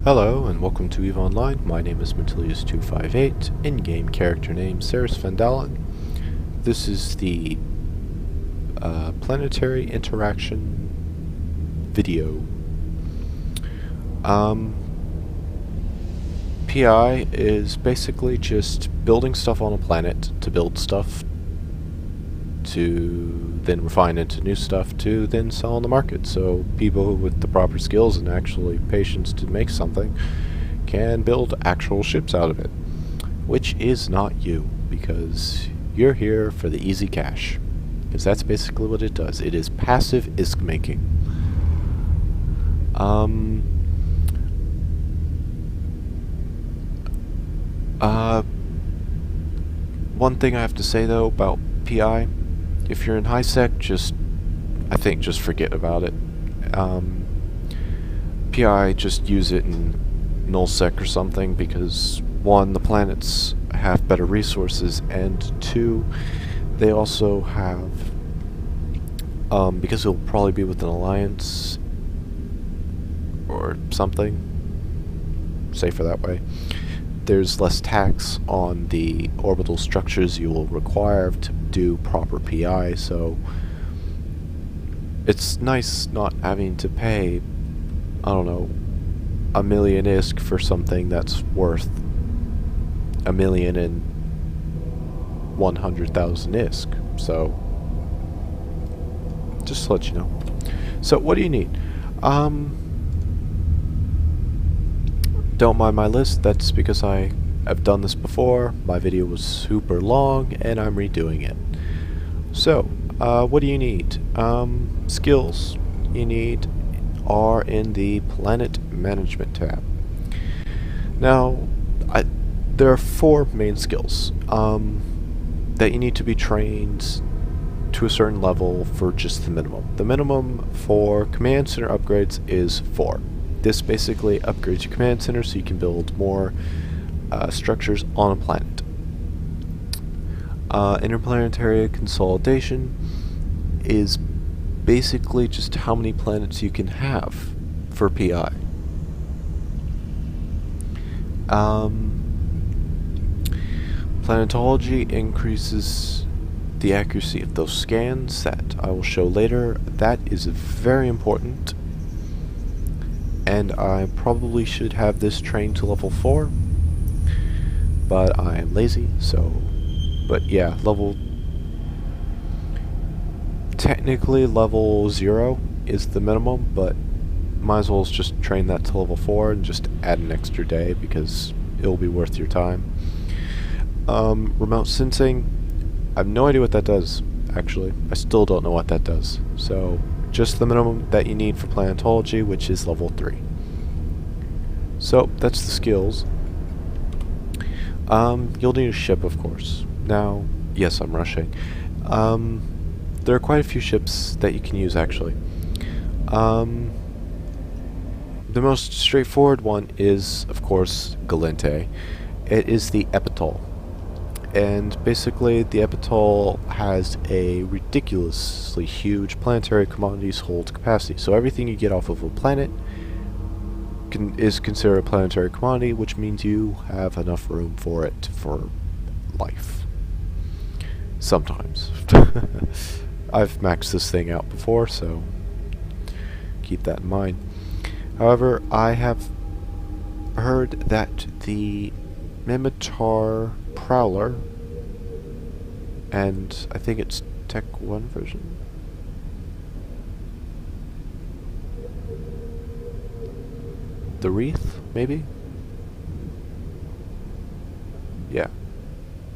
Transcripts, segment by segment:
Hello and welcome to EVE Online. My name is Matilius258, in-game character name Ceres Vandalin. This is the Planetary interaction video. PI is basically just building stuff on a planet to build stuff to then refine into new stuff to then sell on the market, so people with the proper skills and actually patience to make something can build actual ships out of it, which is not you, because you're here for the easy cash, because that's basically what it does. It is passive ISK making. One thing I have to say though about PI, if you're in high sec, just forget about it. PI, just use it in null sec or something, because one, the planets have better resources, and two, they also have, because it'll probably be with an alliance or something, safer that way, there's less tax on the orbital structures you will require to do proper PI, so it's nice not having to pay, I don't know, 1,000,000 ISK for something that's worth 1,100,000 ISK. So, just to let you know. So, what do you need? Don't mind my list, that's because I've done this before. My video was super long and I'm redoing it. So, what do you need? Skills you need are in the Planet Management tab. Now, there are 4 main skills that you need to be trained to a certain level for just the minimum. The minimum for command center upgrades is 4. This basically upgrades your command center so you can build more structures on a planet. Interplanetary consolidation is basically just how many planets you can have for PI. Planetology increases the accuracy of those scans that I will show later. That is very important, and I probably should have this trained to level 4, but I am lazy, so, but yeah, technically level 0 is the minimum, but might as well just train that to level 4 and just add an extra day because it'll be worth your time. Remote sensing, I have no idea what that does, actually. I still don't know what that does. So, just the minimum that you need for planetology, which is level 3. So, that's the skills. You'll need a ship, of course. Now, yes, I'm rushing. There are quite a few ships that you can use, actually. The most straightforward one is, of course, Galente. It is the Epitol. And basically, the Epitol has a ridiculously huge planetary commodities hold capacity. So everything you get off of a planet is considered a planetary commodity, which means you have enough room for it for life. Sometimes. I've maxed this thing out before, so keep that in mind. However, I have heard that the Mimitar Prowler, and I think it's Tech 1 version, the Wreath, maybe? Yeah,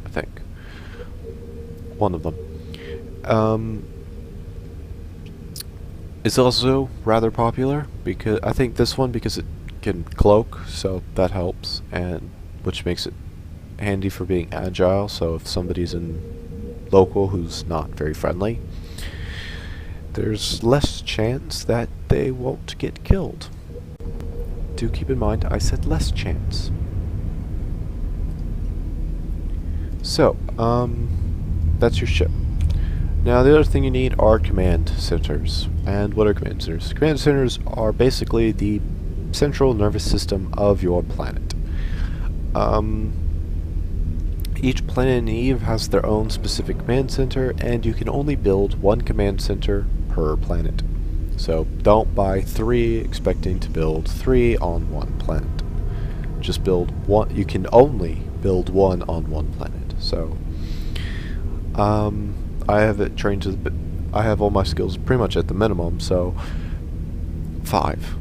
I think. One of them. It's also rather popular, because I think this one, because it can cloak, so that helps, and which makes it handy for being agile, so if somebody's in local who's not very friendly, there's less chance that they won't get killed. Do keep in mind, I said less chance. So, that's your ship. Now, the other thing you need are command centers. And what are command centers? Command centers are basically the central nervous system of your planet. Each planet in Eve has their own specific command center, and you can only build one command center per planet. So don't buy 3 expecting to build 3 on one planet. Just build one. You can only build one on one planet. So I have it trained to the I have all my skills pretty much at the minimum, so 5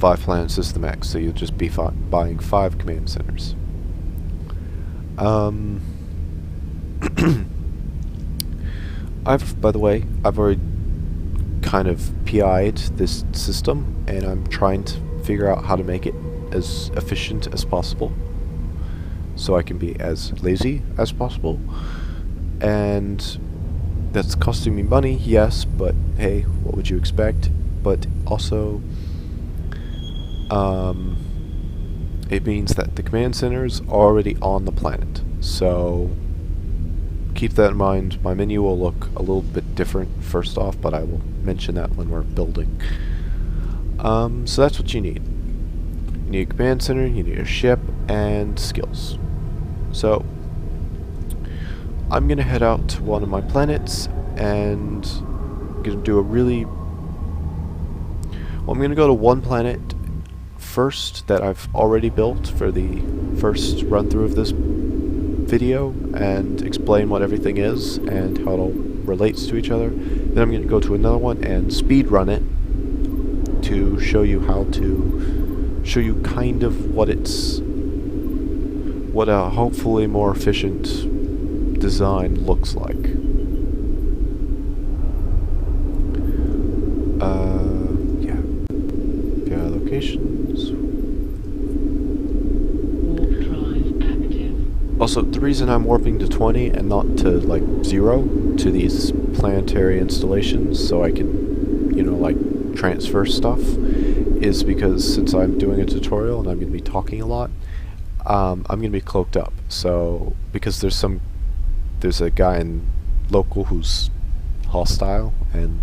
planets is the max, so you'll just be buying 5 command centers. By the way, I've already kind of PI'd this system, and I'm trying to figure out how to make it as efficient as possible, so I can be as lazy as possible. And that's costing me money, yes, but hey, what would you expect? But also, it means that the command center is already on the planet, so keep that in mind. My menu will look a little bit different first off, but I will mention that when we're building. So that's what you need. You need a command center, you need a ship, and skills. So I'm gonna head out to one of my planets, and I'm gonna do I'm gonna go to one planet first that I've already built for the first run through of this video, and explain what everything is and how it all relates to each other. Then I'm gonna go to another one and speed run it to show you kind of what a hopefully more efficient design looks like. Yeah. Yeah, locations. Warp drive active. Also, the reason I'm warping to 20 and not to, like, 0 to these planetary installations, so I can, you know, like, transfer stuff, is because since I'm doing a tutorial and I'm going to be talking a lot, I'm going to be cloaked up. So, because there's a guy in local who's hostile, and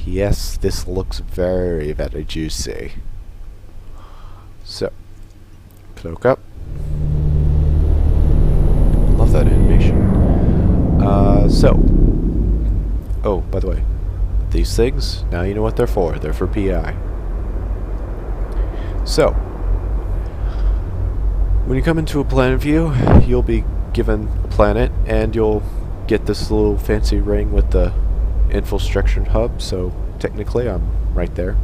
yes, this looks very, very juicy. So, cloak up. Love that animation. Oh, by the way, these things, now you know what they're for. They're for PI. So, when you come into a planet view, you'll be given a planet, and you'll get this little fancy ring with the infrastructure hub, so technically I'm right there.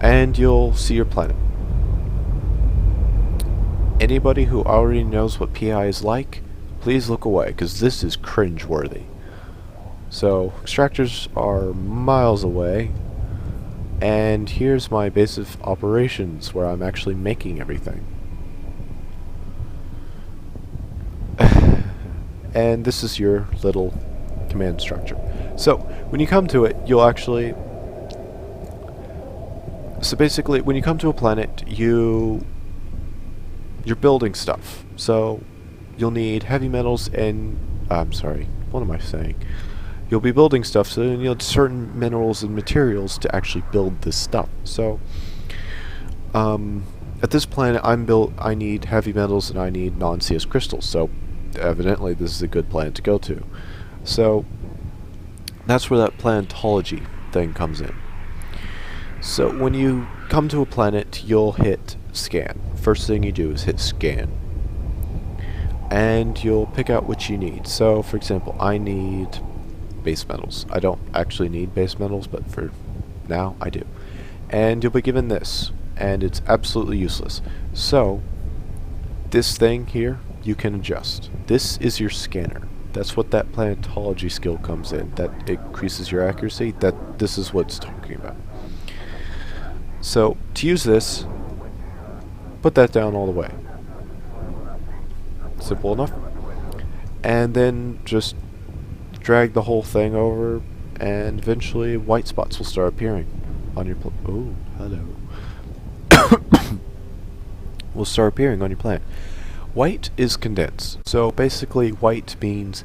And you'll see your planet. Anybody who already knows what PI is like, please look away, because this is cringe-worthy. So, extractors are miles away, and here's my base of operations where I'm actually making everything. And this is your little command structure. So, when you come to it, you'll actually... So basically, when you come to a planet, you're building stuff. So, you'll need heavy metals and... I'm sorry, what am I saying? You'll be building stuff, so you'll need certain minerals and materials to actually build this stuff. So, at this planet, I need heavy metals and I need non-CS crystals. So, evidently, this is a good planet to go to. So, that's where that planetology thing comes in. So, when you come to a planet, you'll hit scan. First thing you do is hit scan. And you'll pick out what you need. So, for example, I need base metals. I don't actually need base metals, but for now, I do. And you'll be given this, and it's absolutely useless. So, this thing here, you can adjust. This is your scanner. That's what that planetology skill comes in. That increases your accuracy. This is what it's talking about. So, to use this, put that down all the way. Simple enough. And then just drag the whole thing over, and eventually white spots will start appearing on your oh, hello. Will start appearing on your planet. White is condensed. So basically white means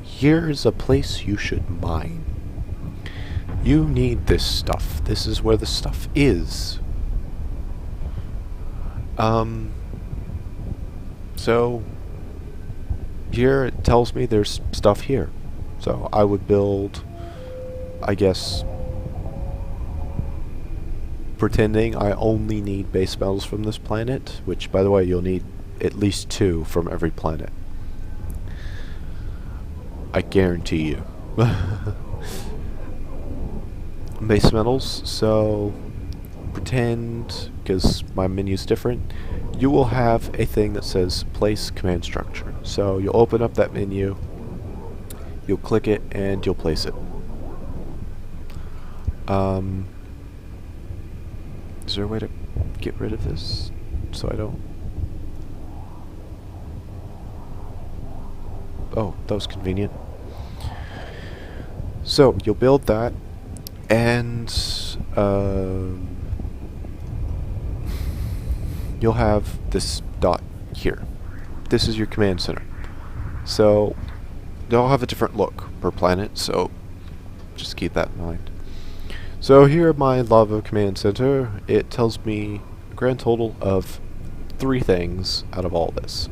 here's a place you should mine. You need this stuff. This is where the stuff is. So here it tells me there's stuff here. So I would build, I guess, pretending I only need base metals from this planet, which, by the way, you'll need at least 2 from every planet. I guarantee you. Base metals, so pretend, because my menu's different, you will have a thing that says place command structure. So you'll open up that menu, you'll click it, and you'll place it. Is there a way to get rid of this so I don't... Oh, that was convenient. So you'll build that, and you'll have this dot here. This is your command center. So they'll have a different look per planet, so just keep that in mind. So here my lava command center, it tells me a grand total of 3 things out of all this.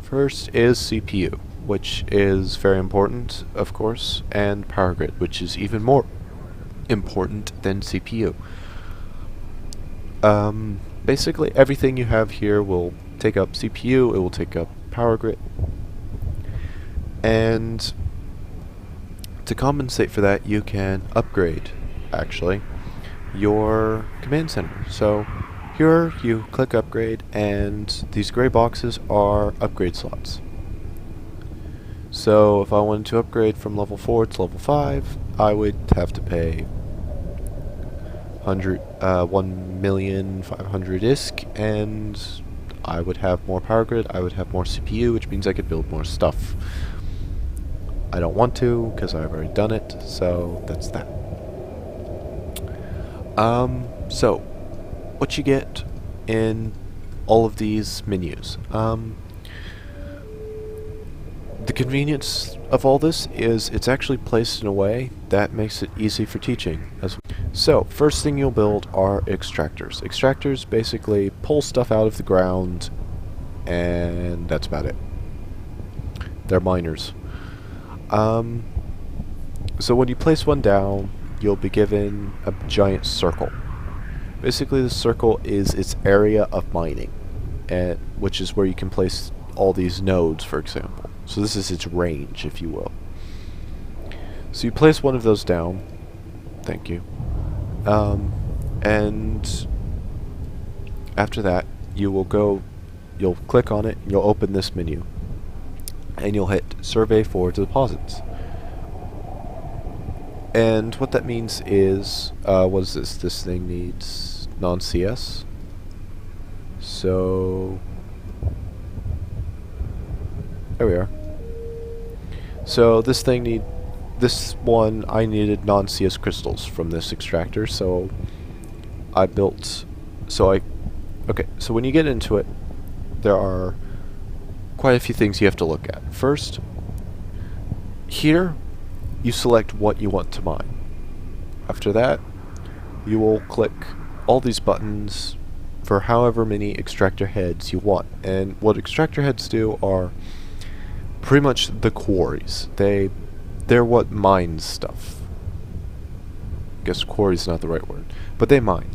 First is CPU, which is very important, of course, and power grid, which is even more important than CPU. Basically everything you have here will take up CPU, it will take up power grid, and to compensate for that you can upgrade, actually, your command center. So here you click upgrade, and these gray boxes are upgrade slots. So if I wanted to upgrade from level 4 to level 5, I would have to pay 1,500,000 ISK, and I would have more power grid, I would have more CPU, which means I could build more stuff. I don't want to, because I've already done it, so that's that. So, what you get in all of these menus. The convenience of all this is it's actually placed in a way that makes it easy for teaching. So, first thing you'll build are extractors. Extractors basically pull stuff out of the ground, and that's about it. They're miners. So when you place one down, you'll be given a giant circle. Basically, the circle is its area of mining, which is where you can place all these nodes, for example. So this is its range, if you will. So you place one of those down. Thank you. And after that, you'll click on it, and you'll open this menu, and you'll hit Survey for Deposits. And what that means is, what is this? This thing needs non-CS. So there we are. So this one I needed non-CS crystals from this extractor, so okay, so when you get into it, there are quite a few things you have to look at. First, here you select what you want to mine. After that, you will click all these buttons for however many extractor heads you want. And what extractor heads do are pretty much the quarries. They're what mines stuff. I guess quarry is not the right word, but they mine.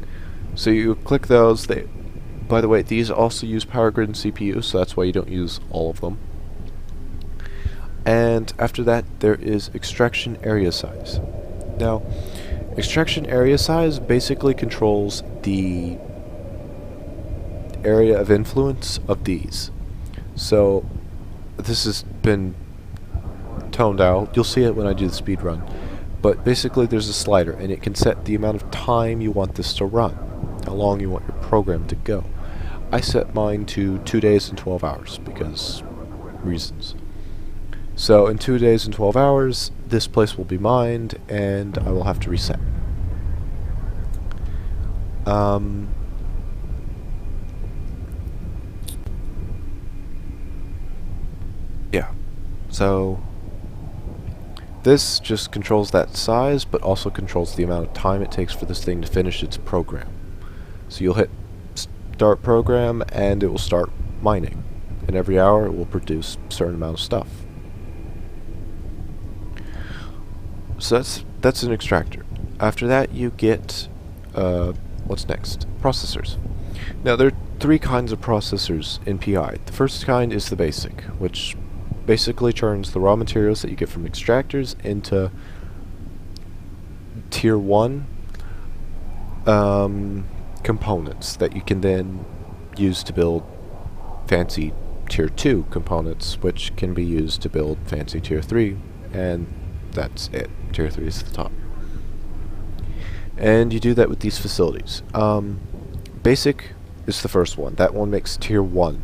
So you click those. By the way, these also use power grid and CPU, so that's why you don't use all of them. And after that, there is extraction area size. Now, extraction area size basically controls the area of influence of these. So this has been toned out. You'll see it when I do the speed run. But basically there's a slider, and it can set the amount of time you want this to run, how long you want your program to go. I set mine to 2 days and 12 hours because reasons. So in 2 days and 12 hours, this place will be mined, and I will have to reset. Yeah. So This just controls that size, but also controls the amount of time it takes for this thing to finish its program. So you'll hit start program and it will start mining. And every hour it will produce a certain amount of stuff. So that's an extractor. After that you get, what's next? Processors. Now there are three kinds of processors in PI. The first kind is the basic, which basically turns the raw materials that you get from extractors into tier 1 components that you can then use to build fancy tier 2 components, which can be used to build fancy tier 3, and that's it. Tier 3 is the top. And you do that with these facilities. Basic is the first one. That one makes tier 1.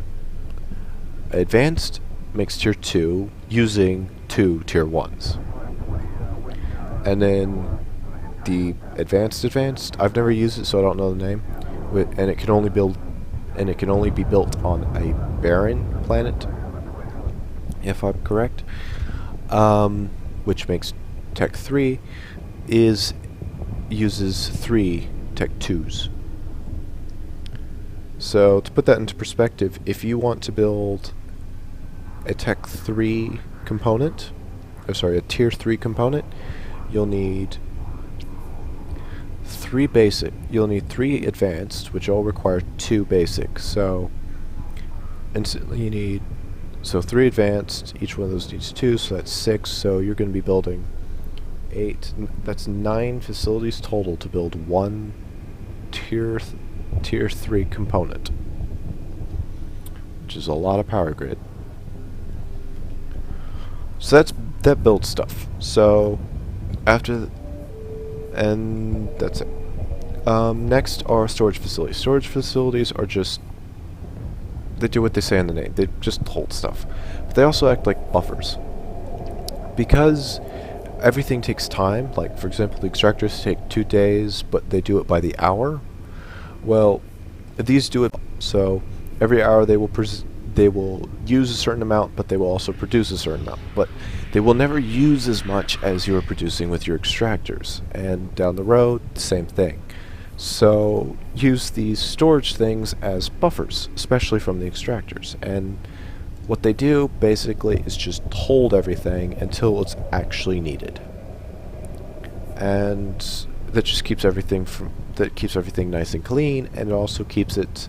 Advanced makes tier 2 using 2 tier 1s. And then the advanced, I've never used it so I don't know the name. And it can only be built on a barren planet, if I'm correct. Which makes Tech 3 uses 3 Tech 2s. So to put that into perspective, if you want to build a Tech 3 component, a tier 3 component, you'll need 3 basic, you'll need 3 advanced, which all require 2 basic. So instantly you need 3 advanced, each one of those needs 2, so that's 6, so you're going to be building 8, that's 9 facilities total to build one tier 3 component, which is a lot of power grid. So that builds stuff. So and that's it. Next are storage facilities. Storage facilities are just, they do what they say in the name. They just hold stuff. But they also act like buffers. Because everything takes time, like for example the extractors take 2 days, but they do it by the hour. Well, these do it, so every hour they will use a certain amount, but they will also produce a certain amount. But they will never use as much as you are producing with your extractors. And down the road, same thing. So use these storage things as buffers, especially from the extractors. And what they do basically is just hold everything until it's actually needed. And that just keeps everything nice and clean, and it also keeps it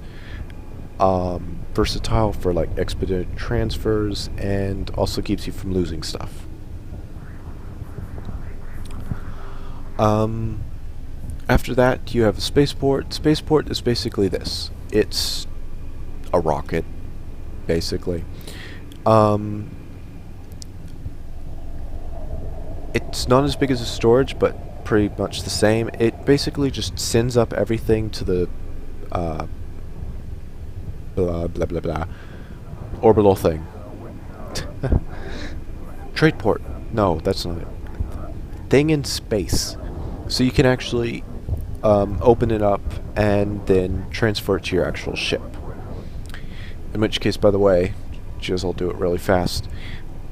versatile for like expedited transfers, and also keeps you from losing stuff. After that, you have a spaceport. Spaceport is basically this. It's a rocket, basically. It's not as big as a storage, but pretty much the same. It basically just sends up everything to the blah blah blah blah orbital thing. Trade port. No, that's not it. Thing in space. So you can actually open it up and then transfer it to your actual ship. In which case, by the way, I'll do it really fast.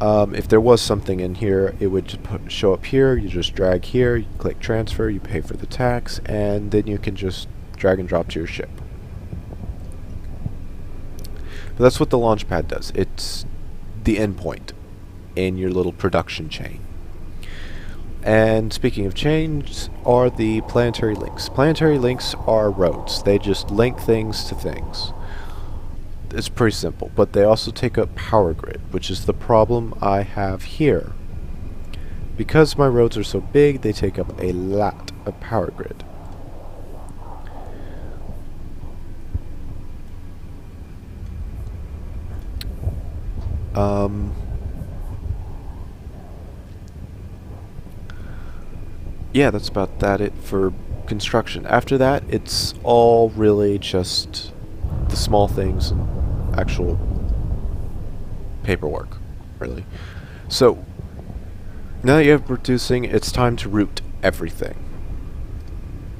If there was something in here, it would show up here. You just drag here, you click transfer, you pay for the tax, and then you can just drag and drop to your ship. But that's what the launch pad does. It's the endpoint in your little production chain. And speaking of chains, are the planetary links. Planetary links are roads. They just link things to things. It's pretty simple, but they also take up power grid, which is the problem I have here. Because my roads are so big, they take up a lot of power grid. Yeah, that's about it for construction. After that, it's all really just the small things and actual paperwork, really. So, now that you have producing, it's time to route everything.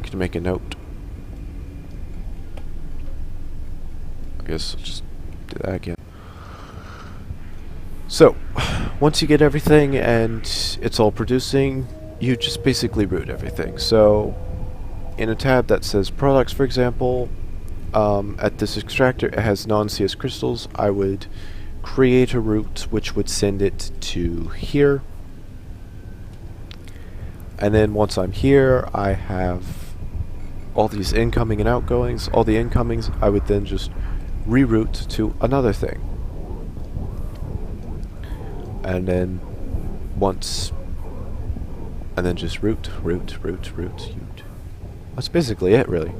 Can you make a note? I guess I'll just do that again. So, once you get everything and it's all producing, you just basically root everything. So in a tab that says products, for example, at this extractor it has non-CS crystals. I would create a route which would send it to here, and then once I'm here I have all these incoming and outgoings. All the incomings I would then just reroute to another thing, and then just route. That's basically it, really.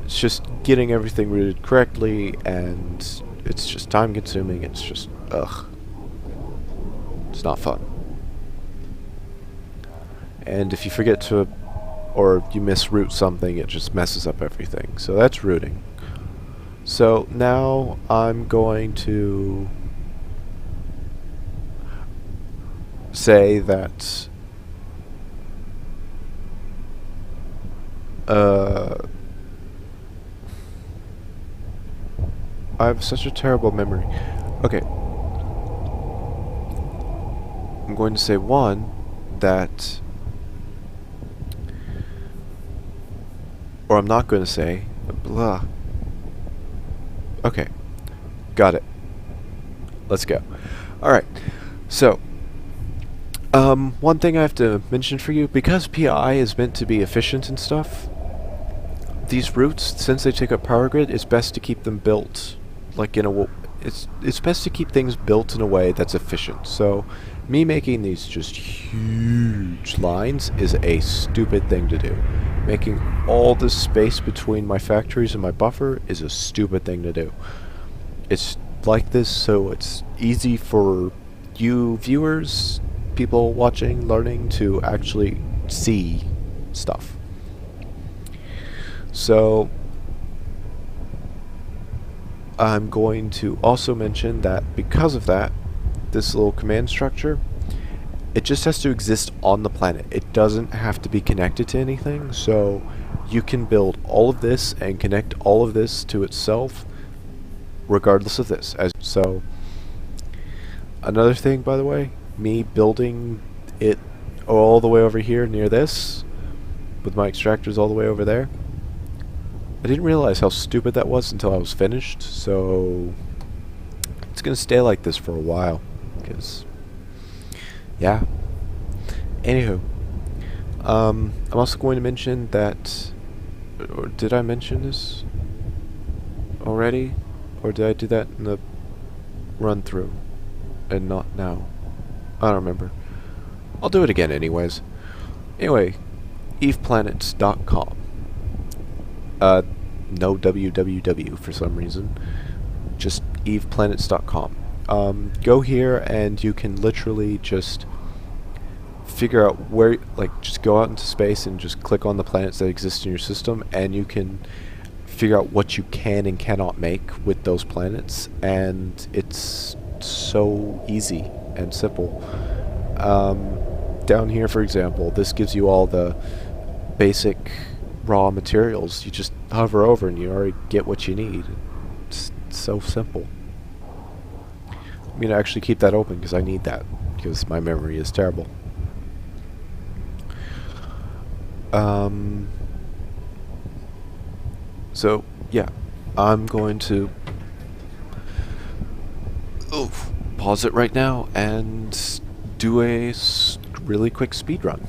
It's just getting everything routed correctly, and it's just time consuming. It's just, ugh. It's not fun. And if you forget to, or you misroute something, it just messes up everything. So that's routing. So now I'm going to say that I have such a terrible memory. Okay. I'm going to say that, or I'm not going to say, blah. Okay. Got it. Let's go. Alright. So, one thing I have to mention for you, because PI is meant to be efficient and stuff, these routes, since they take up power grid, it's best to keep them built like in a it's best to keep things built in a way that's efficient. So me making these just huge lines is a stupid thing to do. Making all this space between my factories and my buffer is a stupid thing to do. It's like this so it's easy for you viewers, people watching, learning, to actually see stuff. So I'm going to also mention that because of that, this little command structure, it just has to exist on the planet. It doesn't have to be connected to anything, so you can build all of this and connect all of this to itself regardless of this. So another thing, by the way, me building it all the way over here near this with my extractors all the way over there, I didn't realize how stupid that was until I was finished, so it's gonna stay like this for a while, because yeah. Anywho, I'm also going to mention that, or did I mention this already? Or did I do that in the run through and not now? I don't remember. I'll do it again anyways. Anyway, eveplanets.com. No www for some reason. Just eveplanets.com. Go here and you can literally just figure out where, like, just go out into space and just click on the planets that exist in your system, and you can figure out what you can and cannot make with those planets, and it's so easy and simple. Down here, for example, this gives you all the basic raw materials. You just hover over and you already get what you need. It's so simple. I'm gonna actually keep that open because I need that, because my memory is terrible. So yeah, I'm going to pause it right now and do a really quick speed run.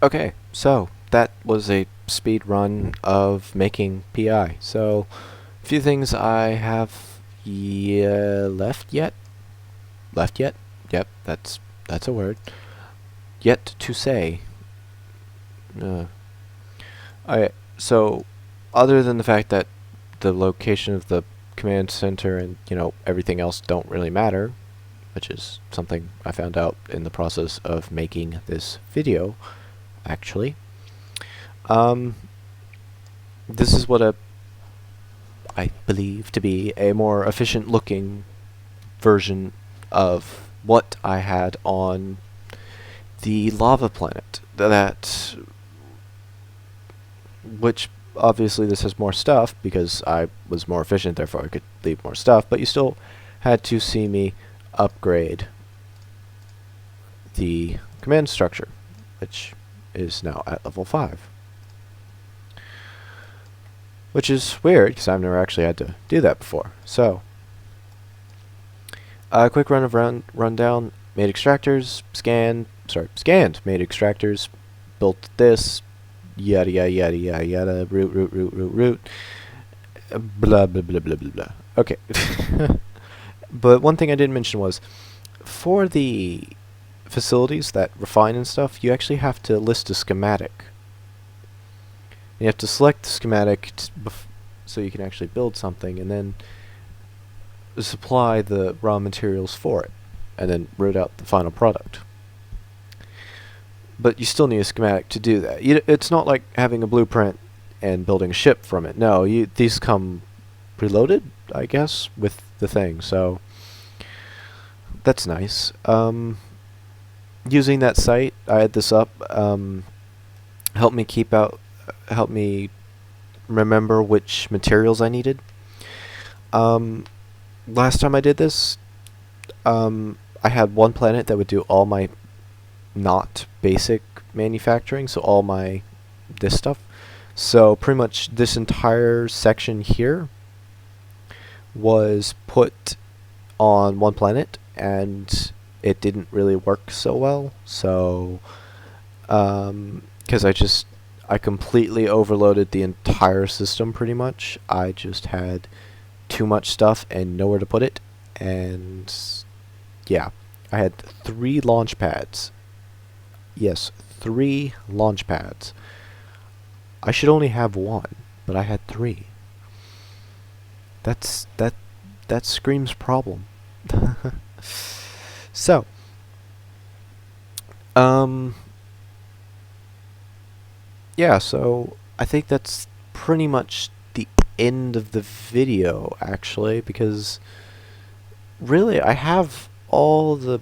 Okay, so that was a speed run of making PI. So, a few things I have left yet. Left yet? Yep, that's a word. Yet to say. Uh, I so, other than the fact that the location of the command center and everything else don't really matter, which is something I found out in the process of making this video, actually. This is what I believe to be a more efficient looking version of what I had on the lava planet. Which obviously this has more stuff because I was more efficient, therefore I could leave more stuff, but you still had to see me upgrade the command structure, which is now at level 5. Which is weird, because I've never actually had to do that before. So, a quick rundown. Made extractors, scanned, made extractors, built this, yada yada yada yada yada, root, blah blah blah blah blah blah. Okay. But one thing I didn't mention was, for the facilities that refine and stuff, you actually have to list a schematic. You have to select the schematic so you can actually build something, and then supply the raw materials for it, and then root out the final product. But you still need a schematic to do that. It's not like having a blueprint and building a ship from it. No, these come preloaded, I guess, with the thing, so that's nice. Using that site, I had this up, helped me remember which materials I needed. Last time I did this, I had one planet that would do all my not basic manufacturing, so all this stuff. So pretty much this entire section here was put on one planet, and it didn't really work so well. So, because I completely overloaded the entire system pretty much. I just had too much stuff and nowhere to put it, and yeah, I had 3 launch pads. Yes, 3 launch pads. I should only have 1, but I had 3. That screams problem. So, yeah, so I think that's pretty much the end of the video, actually, because really I have all the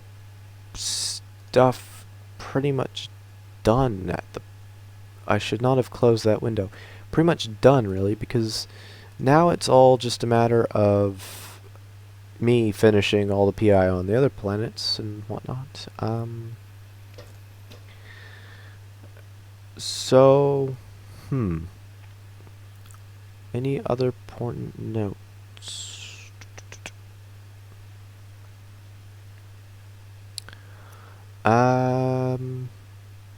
stuff pretty much done I should not have closed that window. Pretty much done, really, because now it's all just a matter of me finishing all the PI on the other planets and whatnot. So, any other important notes? I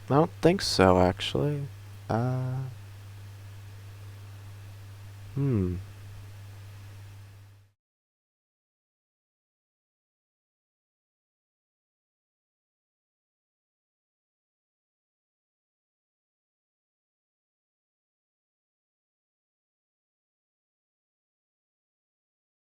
don't think so, actually.